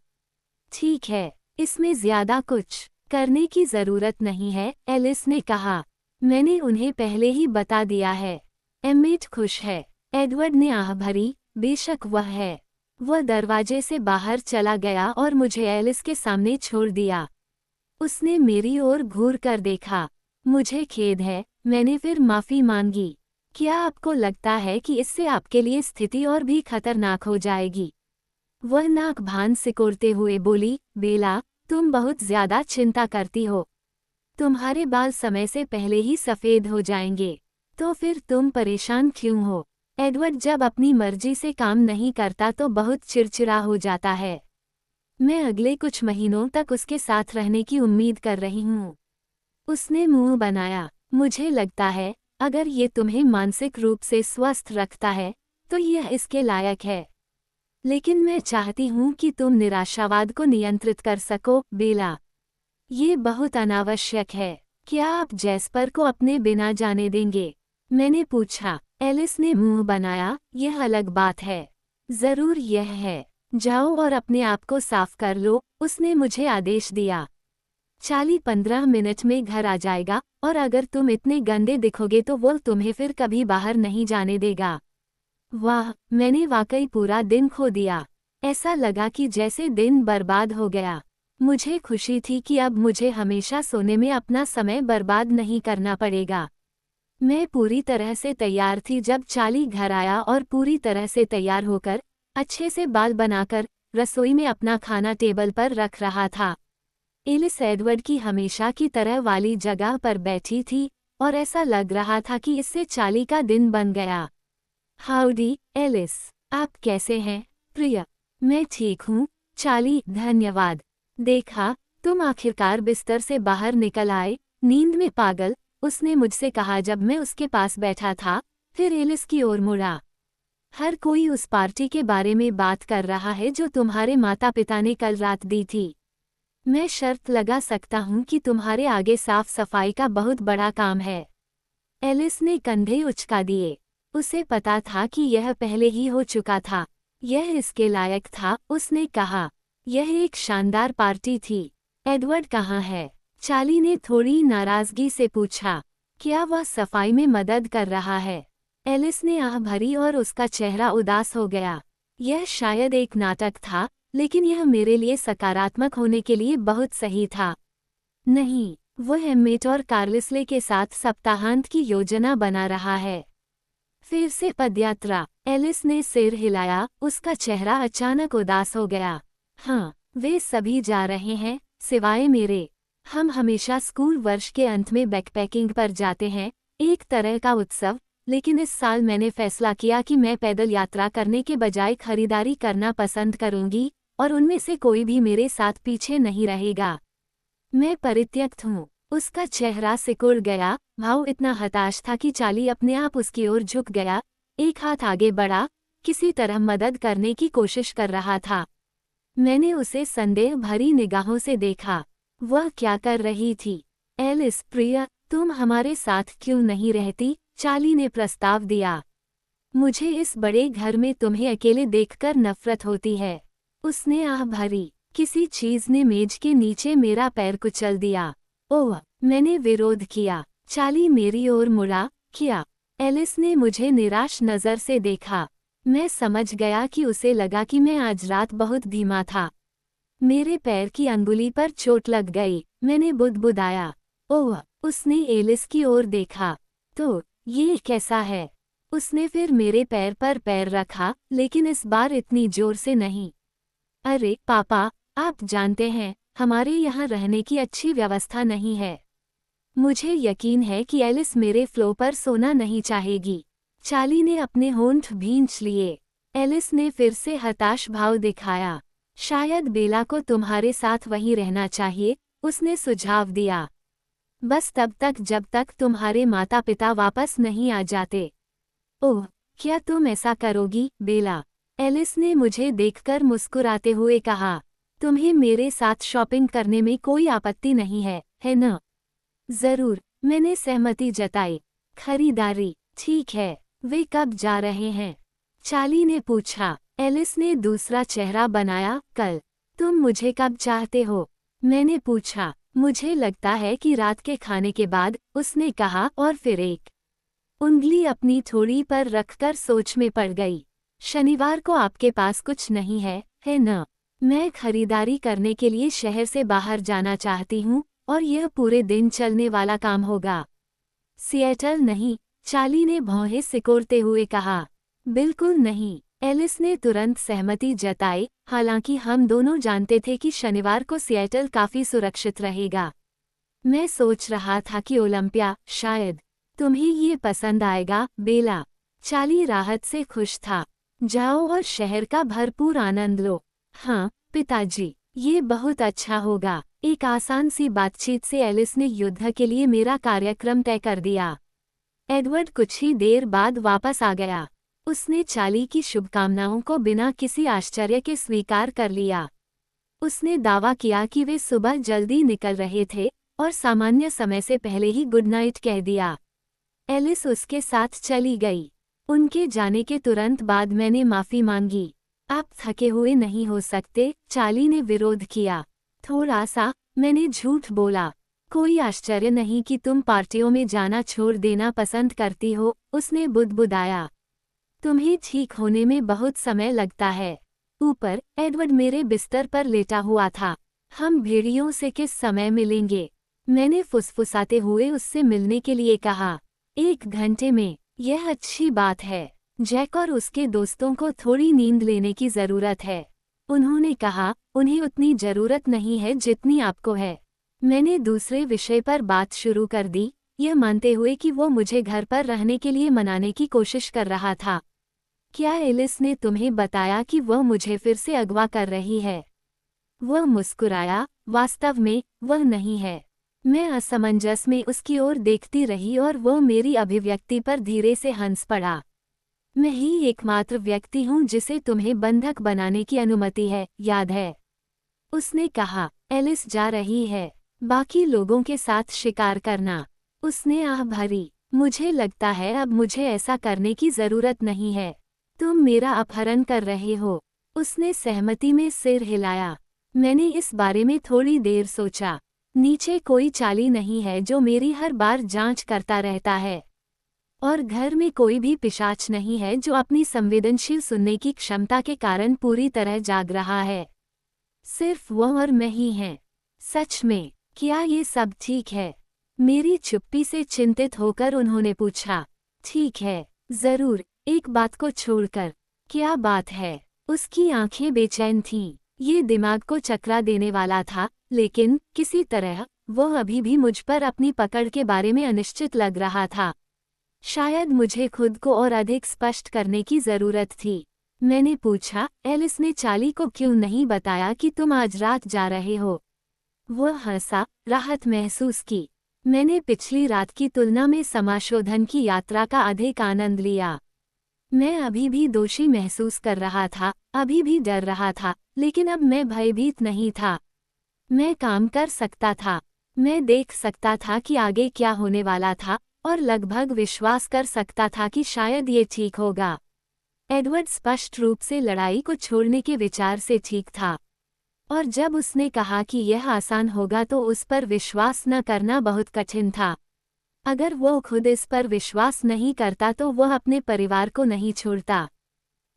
ठीक है, इसमें ज्यादा कुछ करने की जरूरत नहीं है, एलिस ने कहा। मैंने उन्हें पहले ही बता दिया है। एम्मेट खुश है। एडवर्ड ने आह भरी, बेशक वह है। वह दरवाजे से बाहर चला गया और मुझे एलिस के सामने छोड़ दिया। उसने मेरी ओर घूर कर देखा। मुझे खेद है, मैंने फिर माफी मांगी। क्या आपको लगता है कि इससे आपके लिए स्थिति और भी खतरनाक हो जाएगी? वह नाक भान सिकोड़ते हुए बोली, बेला, तुम बहुत ज्यादा चिंता करती हो। तुम्हारे बाल समय से पहले ही सफेद हो जाएंगे, तो फिर तुम परेशान क्यों हो? एडवर्ड जब अपनी मर्जी से काम नहीं करता तो बहुत चिड़चिड़ा हो जाता है। मैं अगले कुछ महीनों तक उसके साथ रहने की उम्मीद कर रही हूँ। उसने मुंह बनाया। मुझे लगता है, अगर ये तुम्हें मानसिक रूप से स्वस्थ रखता है, तो यह इसके लायक है। लेकिन मैं चाहती हूँ कि तुम निराशावाद को नियंत्रित कर सको, बेला। ये बहुत अनावश्यक है। क्या आप जैस्पर को अपने बिना जाने देंगे? मैंने पूछा। एलिस ने मुंह बनाया, यह अलग बात है। जरूर यह है। जाओ और अपने आप को साफ कर लो, उसने मुझे आदेश दिया। चार्ली 15 मिनट में घर आ जाएगा, और अगर तुम इतने गंदे दिखोगे तो वो तुम्हें फिर कभी बाहर नहीं जाने देगा। वाह, मैंने वाकई पूरा दिन खो दिया। ऐसा लगा कि जैसे दिन बर्बाद हो गया। मुझे खुशी थी कि अब मुझे हमेशा सोने में अपना समय बर्बाद नहीं करना पड़ेगा। मैं पूरी तरह से तैयार थी जब चार्ली घर आया और पूरी तरह से तैयार होकर, अच्छे से बाल बनाकर, रसोई में अपना खाना टेबल पर रख रहा था। एलिस एडवर्ड की हमेशा की तरह वाली जगह पर बैठी थी, और ऐसा लग रहा था कि इससे चार्ली का दिन बन गया। Howdy, Alice. आप कैसे हैं, प्रिय? मैं ठीक हूँ, चार्ली, धन्यवाद। देखा, तुम आखिरकार बिस्तर से बाहर निकल आए, नींद में पागल, उसने मुझसे कहा जब मैं उसके पास बैठा था, फिर एलिस की ओर मुड़ा। हर कोई उस पार्टी के बारे में बात कर रहा है जो तुम्हारे माता पिता ने कल रात दी थी। मैं शर्त लगा सकता हूँ कि तुम्हारे आगे साफ सफाई का बहुत बड़ा काम है। एलिस ने कंधे उचका दिए। उसे पता था कि यह पहले ही हो चुका था। यह इसके लायक था, उसने कहा। यह एक शानदार पार्टी थी। एडवर्ड कहाँ है? चार्ली ने थोड़ी नाराजगी से पूछा। क्या वह सफाई में मदद कर रहा है? एलिस ने आह भरी और उसका चेहरा उदास हो गया। यह शायद एक नाटक था, लेकिन यह मेरे लिए सकारात्मक होने के लिए बहुत सही था। नहीं, वह एम्मेट और कार्लिसले के साथ सप्ताहांत की योजना बना रहा है। फिर से पदयात्रा। एलिस ने सिर हिलाया, उसका चेहरा अचानक उदास हो गया। हाँ, वे सभी जा रहे हैं, सिवाय मेरे। हम हमेशा स्कूल वर्ष के अंत में बैकपैकिंग पर जाते हैं, एक तरह का उत्सव, लेकिन इस साल मैंने फैसला किया कि मैं पैदल यात्रा करने के बजाय खरीदारी करना पसंद करूंगी, और उनमें से कोई भी मेरे साथ पीछे नहीं रहेगा। मैं परित्यक्त हूँ। उसका चेहरा सिकुड़ गया, भाव इतना हताश था कि चार्ली अपने आप उसकी ओर झुक गया, एक हाथ आगे बढ़ा, किसी तरह मदद करने की कोशिश कर रहा था। मैंने उसे संदेह भरी निगाहों से देखा। वह क्या कर रही थी? एलिस, प्रिय, तुम हमारे साथ क्यों नहीं रहती? चार्ली ने प्रस्ताव दिया। मुझे इस बड़े घर में तुम्हें अकेले देखकर नफरत होती है। उसने आह भरी। किसी चीज ने मेज के नीचे मेरा पैर कुचल दिया। ओह, मैंने विरोध किया। चार्ली मेरी ओर मुड़ा। क्या? एलिस ने मुझे निराश नजर से देखा। मैं समझ गया कि उसे लगा कि मैं आज रात बहुत धीमा था। मेरे पैर की अंगुली पर चोट लग गई। मैंने बुदबुदाया। ओह, उसने एलिस की ओर देखा। तो ये कैसा है? उसने फिर मेरे पैर पर पैर रखा, लेकिन इस बार इतनी जोर से नहीं। अरे पापा, आप जानते हैं, हमारे यहाँ रहने की अच्छी व्यवस्था नहीं है। मुझे यकीन है कि एलिस मेरे फ्लो पर सोना नहीं चाहेगी। चार्ली ने अपने होंठ भींच लिए। एलिस ने फिर से हताश भाव दिखाया। शायद बेला को तुम्हारे साथ वहीं रहना चाहिए, उसने सुझाव दिया। बस तब तक जब तक तुम्हारे माता पिता वापस नहीं आ जाते। ओह, क्या तुम ऐसा करोगी, बेला? एलिस ने मुझे देखकर मुस्कुराते हुए कहा। तुम्हें मेरे साथ शॉपिंग करने में कोई आपत्ति नहीं है न? जरूर, मैंने सहमति जताई। खरीदारी, ठीक है। वे कब जा रहे हैं? चार्ली ने पूछा। एलिस ने दूसरा चेहरा बनाया। कल। तुम मुझे कब चाहते हो? मैंने पूछा। मुझे लगता है कि रात के खाने के बाद, उसने कहा और फिर एक उंगली अपनी थोड़ी पर रखकर सोच में पड़ गई। शनिवार को आपके पास कुछ नहीं है न? मैं खरीदारी करने के लिए शहर से बाहर जाना चाहती हूँ और यह पूरे दिन चलने वाला काम होगा। सिएटल नहीं, चार्ली ने भौहें सिकोड़ते हुए कहा। बिल्कुल नहीं, एलिस ने तुरंत सहमति जताई, हालांकि हम दोनों जानते थे कि शनिवार को सिएटल काफी सुरक्षित रहेगा। मैं सोच रहा था कि ओलंपिया, शायद तुम्हें ये पसंद आएगा, बेला। चार्ली राहत से खुश था। जाओ और शहर का भरपूर आनंद लो। हाँ, पिताजी, ये बहुत अच्छा होगा। एक आसान सी बातचीत से एलिस ने युद्ध के लिए मेरा कार्यक्रम तय कर दिया। एडवर्ड कुछ ही देर बाद वापस आ गया। उसने चार्ली की शुभकामनाओं को बिना किसी आश्चर्य के स्वीकार कर लिया। उसने दावा किया कि वे सुबह जल्दी निकल रहे थे और सामान्य समय से पहले ही गुड नाइट कह दिया। एलिस उसके साथ चली गई। उनके जाने के तुरंत बाद मैंने माफी मांगी। आप थके हुए नहीं हो सकते, चार्ली ने विरोध किया। थोड़ा सा, मैंने झूठ बोला। कोई आश्चर्य नहीं कि तुम पार्टियों में जाना छोड़ देना पसंद करती हो, उसने बुदबुदाया। तुम्हें ठीक होने में बहुत समय लगता है। ऊपर, एडवर्ड मेरे बिस्तर पर लेटा हुआ था। हम भेड़ियों से किस समय मिलेंगे? मैंने फुसफुसाते हुए उससे मिलने के लिए कहा। 1 घंटे में। यह अच्छी बात है। जैक और उसके दोस्तों को थोड़ी नींद लेने की जरूरत है। उन्होंने कहा, उन्हें उतनी जरूरत नहीं है जितनी आपको है। मैंने दूसरे विषय पर बात शुरू कर दी, यह मानते हुए कि वो मुझे घर पर रहने के लिए मनाने की कोशिश कर रहा था। क्या एलिस ने तुम्हें बताया कि वह मुझे फिर से अगवा कर रही है? वह मुस्कुराया। वास्तव में, वह नहीं है। मैं असमंजस में उसकी ओर देखती रही और वो मेरी अभिव्यक्ति पर धीरे से हंस पड़ा। मैं ही एकमात्र व्यक्ति हूँ जिसे तुम्हें बंधक बनाने की अनुमति है, याद है? उसने कहा। एलिस जा रही है। बाकी लोगों के साथ शिकार करना। उसने आह भरी। मुझे लगता है अब मुझे ऐसा करने की जरूरत नहीं है। तुम मेरा अपहरण कर रहे हो। उसने सहमति में सिर हिलाया। मैंने इस बारे में थोड़ी देर सोचा। नीचे कोई चार्ली नहीं है जो मेरी हर बार जांच करता रहता है। और घर में कोई भी पिशाच नहीं है जो अपनी संवेदनशील सुनने की क्षमता के कारण पूरी तरह जाग रहा है। सिर्फ वो और मैं ही हैं। सच में, क्या ये सब ठीक है? मेरी चुप्पी से चिंतित होकर उन्होंने पूछा। ठीक है, जरूर, एक बात को छोड़कर। क्या बात है? उसकी आंखें बेचैन थीं। ये दिमाग को चकरा देने वाला था, लेकिन किसी तरह वो अभी भी मुझ पर अपनी पकड़ के बारे में अनिश्चित लग रहा था। शायद मुझे खुद को और अधिक स्पष्ट करने की जरूरत थी। मैंने पूछा, एलिस ने चार्ली को क्यों नहीं बताया कि तुम आज रात जा रहे हो? वह हंसा, राहत महसूस की। मैंने पिछली रात की तुलना में समाशोधन की यात्रा का अधिक आनंद लिया। मैं अभी भी दोषी महसूस कर रहा था, अभी भी डर रहा था, लेकिन अब मैं भयभीत नहीं था। मैं काम कर सकता था। मैं देख सकता था कि आगे क्या होने वाला था और लगभग विश्वास कर सकता था कि शायद ये ठीक होगा। एडवर्ड स्पष्ट रूप से लड़ाई को छोड़ने के विचार से ठीक था। और जब उसने कहा कि यह आसान होगा तो उस पर विश्वास न करना बहुत कठिन था। अगर वो खुद इस पर विश्वास नहीं करता तो वह अपने परिवार को नहीं छोड़ता।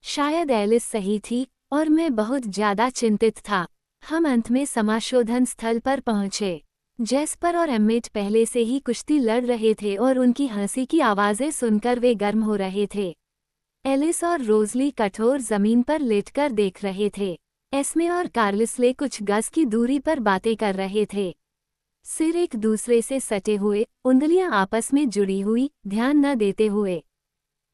शायद एलिस सही थी और मैं बहुत ज्यादा चिंतित था। हम अंत में समाशोधन स्थल पर पहुंचे। जेस्पर और एम्मेट पहले से ही कुश्ती लड़ रहे थे और उनकी हंसी की आवाजें सुनकर वे गर्म हो रहे थे। एलिस और रोजली कठोर जमीन पर लेटकर देख रहे थे। एस्मे और कार्लिसले कुछ गज की दूरी पर बातें कर रहे थे। सिर एक दूसरे से सटे हुए, उंगलियां आपस में जुड़ी हुई, ध्यान न देते हुए।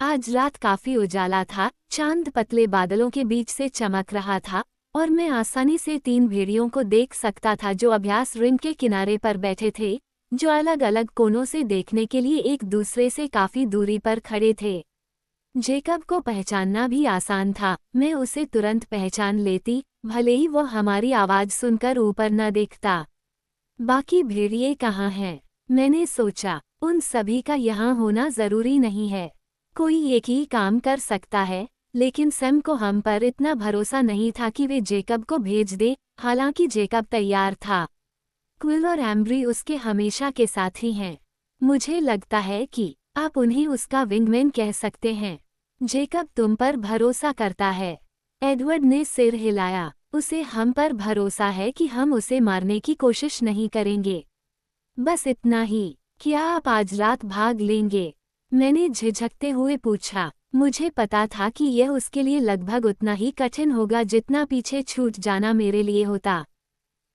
आज रात काफी उजाला था, चांद पतले बादलों के बीच से चमक रहा था और मैं आसानी से 3 भेड़ियों को देख सकता था जो अभ्यास रिंग के किनारे पर बैठे थे, जो अलग अलग कोनों से देखने के लिए एक दूसरे से काफी दूरी पर खड़े थे। जेकब को पहचानना भी आसान था, मैं उसे तुरंत पहचान लेती, भले ही वो हमारी आवाज सुनकर ऊपर न देखता। बाकी भेड़िए कहाँ हैं? मैंने सोचा, उन सभी का यहाँ होना जरूरी नहीं है। कोई एक ही काम कर सकता है, लेकिन सैम को हम पर इतना भरोसा नहीं था कि वे जेकब को भेज दे, हालांकि जेकब तैयार था। क्विल और एम्ब्री उसके हमेशा के साथी हैं। मुझे लगता है कि आप उन्हें उसका विंगमैन कह सकते हैं। जेकब तुम पर भरोसा करता है। एडवर्ड ने सिर हिलाया। उसे हम पर भरोसा है कि हम उसे मारने की कोशिश नहीं करेंगे। बस इतना ही। क्या आप आज रात भाग लेंगे? मैंने झिझकते हुए पूछा। मुझे पता था कि यह उसके लिए लगभग उतना ही कठिन होगा जितना पीछे छूट जाना मेरे लिए होता।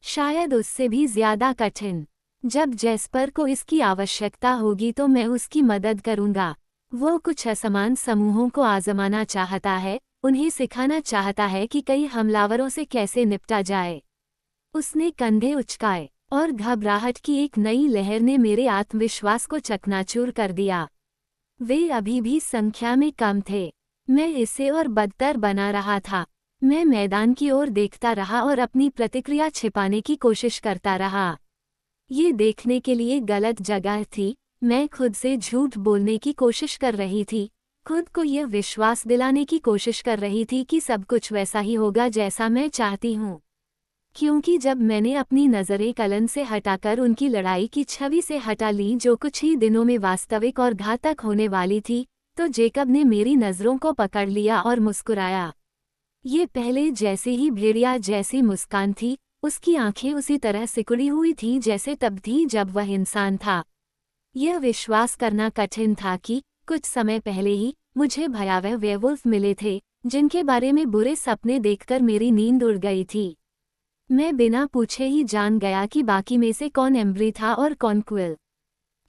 शायद उससे भी ज्यादा कठिन। जब जैस्पर को इसकी आवश्यकता होगी तो मैं उसकी मदद करूंगा। वो कुछ असमान समूहों को आजमाना चाहता है, उन्हें सिखाना चाहता है कि कई हमलावरों से कैसे निपटा जाए। उसने कंधे उचकाए और घबराहट की एक नई लहर ने मेरे आत्मविश्वास को चकनाचूर कर दिया। वे अभी भी संख्या में कम थे। मैं इसे और बदतर बना रहा था। मैं मैदान की ओर देखता रहा और अपनी प्रतिक्रिया छिपाने की कोशिश करता रहा। ये देखने के लिए गलत जगह थी। मैं खुद से झूठ बोलने की कोशिश कर रही थी, खुद को यह विश्वास दिलाने की कोशिश कर रही थी कि सब कुछ वैसा ही होगा जैसा मैं चाहती हूँ। क्योंकि जब मैंने अपनी नज़रें कलन से हटाकर उनकी लड़ाई की छवि से हटा ली जो कुछ ही दिनों में वास्तविक और घातक होने वाली थी, तो जेकब ने मेरी नज़रों को पकड़ लिया और मुस्कुराया। ये पहले जैसे ही भेड़िया जैसी मुस्कान थी। उसकी आंखें उसी तरह सिकुड़ी हुई थी जैसे तब थी जब वह इंसान था। यह विश्वास करना कठिन था कि कुछ समय पहले ही मुझे भयावह वेयरवुल्फ मिले थे, जिनके बारे में बुरे सपने देखकर मेरी नींद उड़ गई थी। मैं बिना पूछे ही जान गया कि बाकी में से कौन एम्ब्री था और कौन क्विल।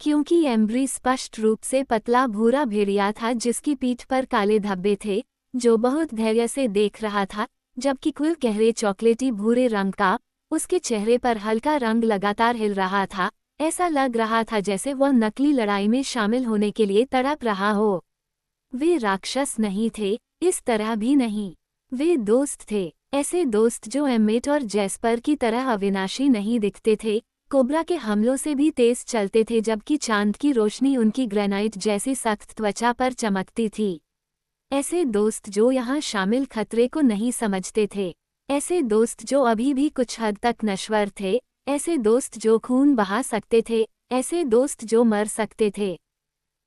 क्योंकि एम्ब्री स्पष्ट रूप से पतला भूरा भेड़िया था जिसकी पीठ पर काले धब्बे थे, जो बहुत धैर्य से देख रहा था, जबकि क्विल गहरे चॉकलेटी भूरे रंग का, उसके चेहरे पर हल्का रंग लगातार हिल रहा था। ऐसा लग रहा था जैसे वह नकली लड़ाई में शामिल होने के लिए तड़प रहा हो। वे राक्षस नहीं थे, इस तरह भी नहीं। वे दोस्त थे, ऐसे दोस्त जो एम्मेट और जैस्पर की तरह अविनाशी नहीं दिखते थे, कोबरा के हमलों से भी तेज चलते थे जबकि चांद की रोशनी उनकी ग्रेनाइट जैसी सख्त त्वचा पर चमकती थी। ऐसे दोस्त जो यहाँ शामिल खतरे को नहीं समझते थे, ऐसे दोस्त जो अभी भी कुछ हद तक नश्वर थे, ऐसे दोस्त जो खून बहा सकते थे, ऐसे दोस्त जो मर सकते थे।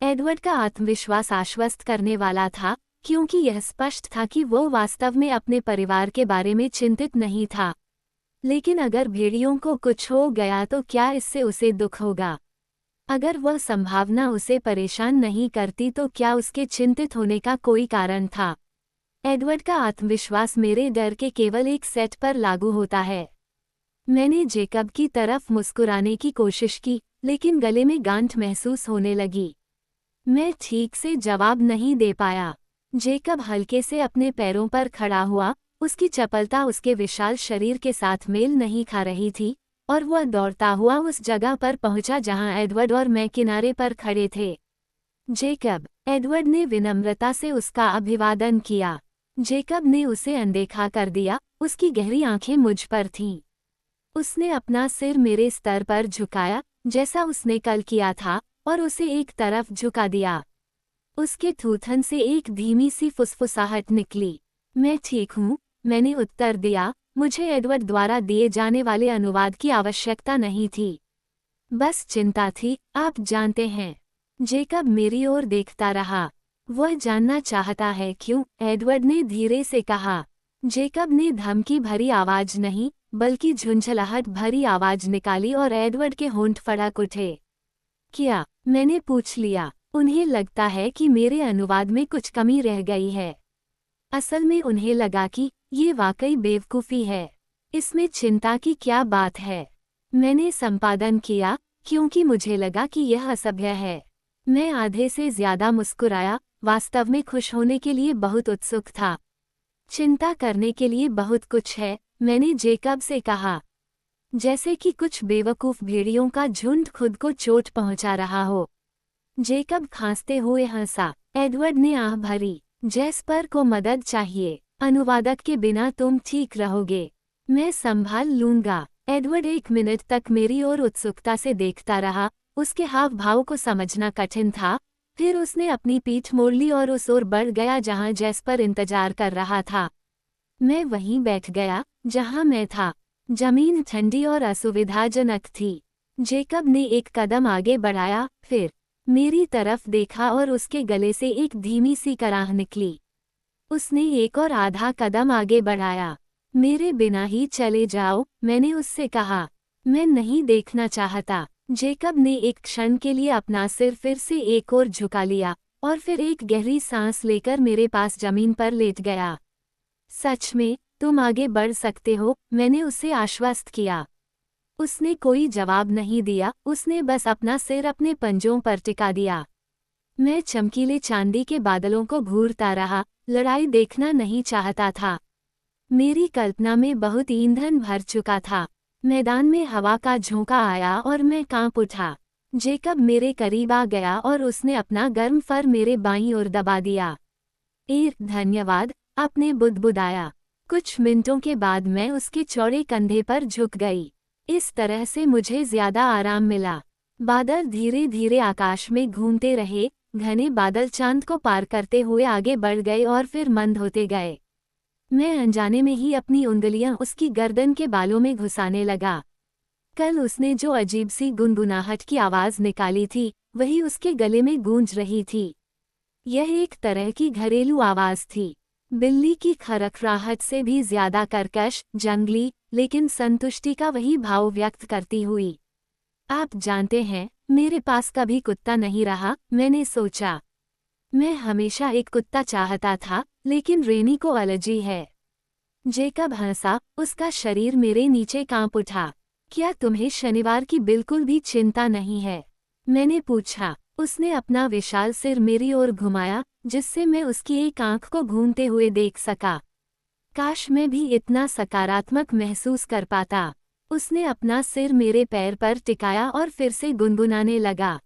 एडवर्ड का आत्मविश्वास आश्वस्त करने वाला था, क्योंकि यह स्पष्ट था कि वो वास्तव में अपने परिवार के बारे में चिंतित नहीं था। लेकिन अगर भेड़ियों को कुछ हो गया तो क्या इससे उसे दुख होगा? अगर वह संभावना उसे परेशान नहीं करती तो क्या उसके चिंतित होने का कोई कारण था? एडवर्ड का आत्मविश्वास मेरे डर के केवल एक सेट पर लागू होता है। मैंने जेकब की तरफ मुस्कुराने की कोशिश की, लेकिन गले में गांठ महसूस होने लगी। मैं ठीक से जवाब नहीं दे पाया। जेकब हल्के से अपने पैरों पर खड़ा हुआ, उसकी चपलता उसके विशाल शरीर के साथ मेल नहीं खा रही थी, और वह दौड़ता हुआ उस जगह पर पहुंचा जहां एडवर्ड और मैं किनारे पर खड़े थे। जेकब, एडवर्ड ने विनम्रता से उसका अभिवादन किया। जेकब ने उसे अनदेखा कर दिया, उसकी गहरी आंखें मुझ पर थीं। उसने अपना सिर मेरे स्तर पर झुकाया, जैसा उसने कल किया था, और उसे एक तरफ झुका दिया। उसके थूथन से एक धीमी सी फुसफुसाहट निकली। मैं ठीक हूँ, मैंने उत्तर दिया। मुझे एडवर्ड द्वारा दिए जाने वाले अनुवाद की आवश्यकता नहीं थी, बस चिंता थी, आप जानते हैं। जेकब मेरी ओर देखता रहा। वह जानना चाहता है क्यों, एडवर्ड ने धीरे से कहा। जेकब ने धमकी भरी आवाज नहीं, बल्कि झुंझलाहट भरी आवाज निकाली और एडवर्ड के होंठ फड़क उठे। क्या? मैंने पूछ लिया। उन्हें लगता है कि मेरे अनुवाद में कुछ कमी रह गई है। असल में उन्हें लगा कि ये वाकई बेवकूफ़ी है। इसमें चिंता की क्या बात है? मैंने संपादन किया, क्योंकि मुझे लगा कि यह असभ्य है। मैं आधे से ज्यादा मुस्कुराया, वास्तव में खुश होने के लिए बहुत उत्सुक था। चिंता करने के लिए बहुत कुछ है, मैंने जेकब से कहा। जैसे कि कुछ बेवकूफ़ भेड़ियों का झुंड खुद को चोट पहुंचा रहा हो। जेकब खांसते हुए हंसा। एडवर्ड ने आह भरी। जैस्पर को मदद चाहिए। अनुवादक के बिना तुम ठीक रहोगे। मैं संभाल लूंगा। एडवर्ड 1 मिनट तक मेरी ओर उत्सुकता से देखता रहा। उसके हाव भाव को समझना कठिन था, फिर उसने अपनी पीठ मोड़ ली और उस ओर बढ़ गया जहां जैस्पर इंतजार कर रहा था। मैं वहीं बैठ गया जहां मैं था। जमीन ठंडी और असुविधाजनक थी। जेकब ने एक कदम आगे बढ़ाया, फिर मेरी तरफ देखा और उसके गले से एक धीमी सी कराह निकली। उसने एक और आधा कदम आगे बढ़ाया। मेरे बिना ही चले जाओ, मैंने उससे कहा। मैं नहीं देखना चाहता। जेकब ने एक क्षण के लिए अपना सिर फिर से एक ओर झुका लिया और फिर एक गहरी सांस लेकर मेरे पास जमीन पर लेट गया। सच में, तुम आगे बढ़ सकते हो, मैंने उसे आश्वस्त किया। उसने कोई जवाब नहीं दिया, उसने बस अपना सिर अपने पंजों पर टिका दिया। मैं चमकीले चांदी के बादलों को घूरता रहा, लड़ाई देखना नहीं चाहता था। मेरी कल्पना में बहुत ईंधन भर चुका था। मैदान में हवा का झोंका आया और मैं कांप उठा। जेकब मेरे करीब आ गया और उसने अपना गर्म फर मेरे बाईं ओर दबा दिया। धन्यवाद, आपने बुदबुदाया। कुछ मिनटों के बाद मैं उसके चौड़े कंधे पर झुक गई। इस तरह से मुझे ज्यादा आराम मिला। बादल धीरे धीरे आकाश में घूमते रहे, घने बादल चांद को पार करते हुए आगे बढ़ गए और फिर मंद होते गए। मैं अनजाने में ही अपनी उंगलियां उसकी गर्दन के बालों में घुसाने लगा। कल उसने जो अजीब सी गुनगुनाहट की आवाज निकाली थी, वही उसके गले में गूंज रही थी। यह एक तरह की घरेलू आवाज थी, बिल्ली की खरखराहट से भी ज्यादा कर्कश, जंगली, लेकिन संतुष्टि का वही भाव व्यक्त करती हुई। आप जानते हैं, मेरे पास कभी कुत्ता नहीं रहा, मैंने सोचा। मैं हमेशा एक कुत्ता चाहता था, लेकिन रेनी को एलर्जी है। जेकब हंसा, उसका शरीर मेरे नीचे कांप उठा। क्या तुम्हें शनिवार की बिल्कुल भी चिंता नहीं है? मैंने पूछा। उसने अपना विशाल सिर मेरी ओर घुमाया, जिससे मैं उसकी एक आंख को घूमते हुए देख सका। काश मैं भी इतना सकारात्मक महसूस कर पाता। उसने अपना सिर मेरे पैर पर टिकाया और फिर से गुनगुनाने लगा।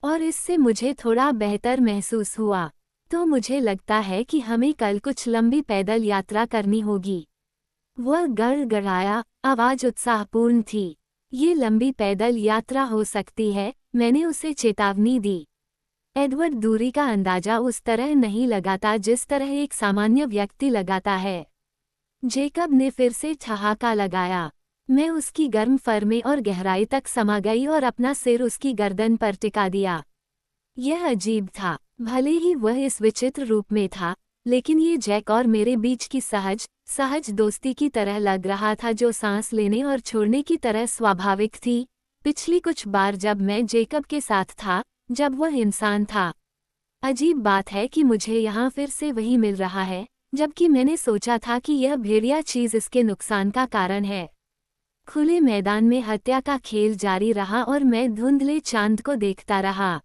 और इससे मुझे थोड़ा बेहतर महसूस हुआ। तो मुझे लगता है कि हमें कल कुछ लंबी पैदल यात्रा करनी होगी। वह गड़गड़ाया, आवाज उत्साहपूर्ण थी। ये लंबी पैदल यात्रा हो सकती है, मैंने उसे चेतावनी दी। एडवर्ड दूरी का अंदाजा उस तरह नहीं लगाता जिस तरह एक सामान्य व्यक्ति लगाता है। जेकब ने फिर से ठहाका लगाया। मैं उसकी गर्म फर में और गहराई तक समा गई और अपना सिर उसकी गर्दन पर टिका दिया। यह अजीब था, भले ही वह इस विचित्र रूप में था, लेकिन ये जैक और मेरे बीच की सहज दोस्ती की तरह लग रहा था, जो सांस लेने और छोड़ने की तरह स्वाभाविक थी। पिछली कुछ बार जब मैं जेकब के साथ था, जब वह इंसान था। अजीब बात है कि मुझे यहाँ फिर से वही मिल रहा है, जबकि मैंने सोचा था कि यह भेड़िया चीज इसके नुकसान का कारण है। खुले मैदान में हत्या का खेल जारी रहा और मैं धुंधले चांद को देखता रहा।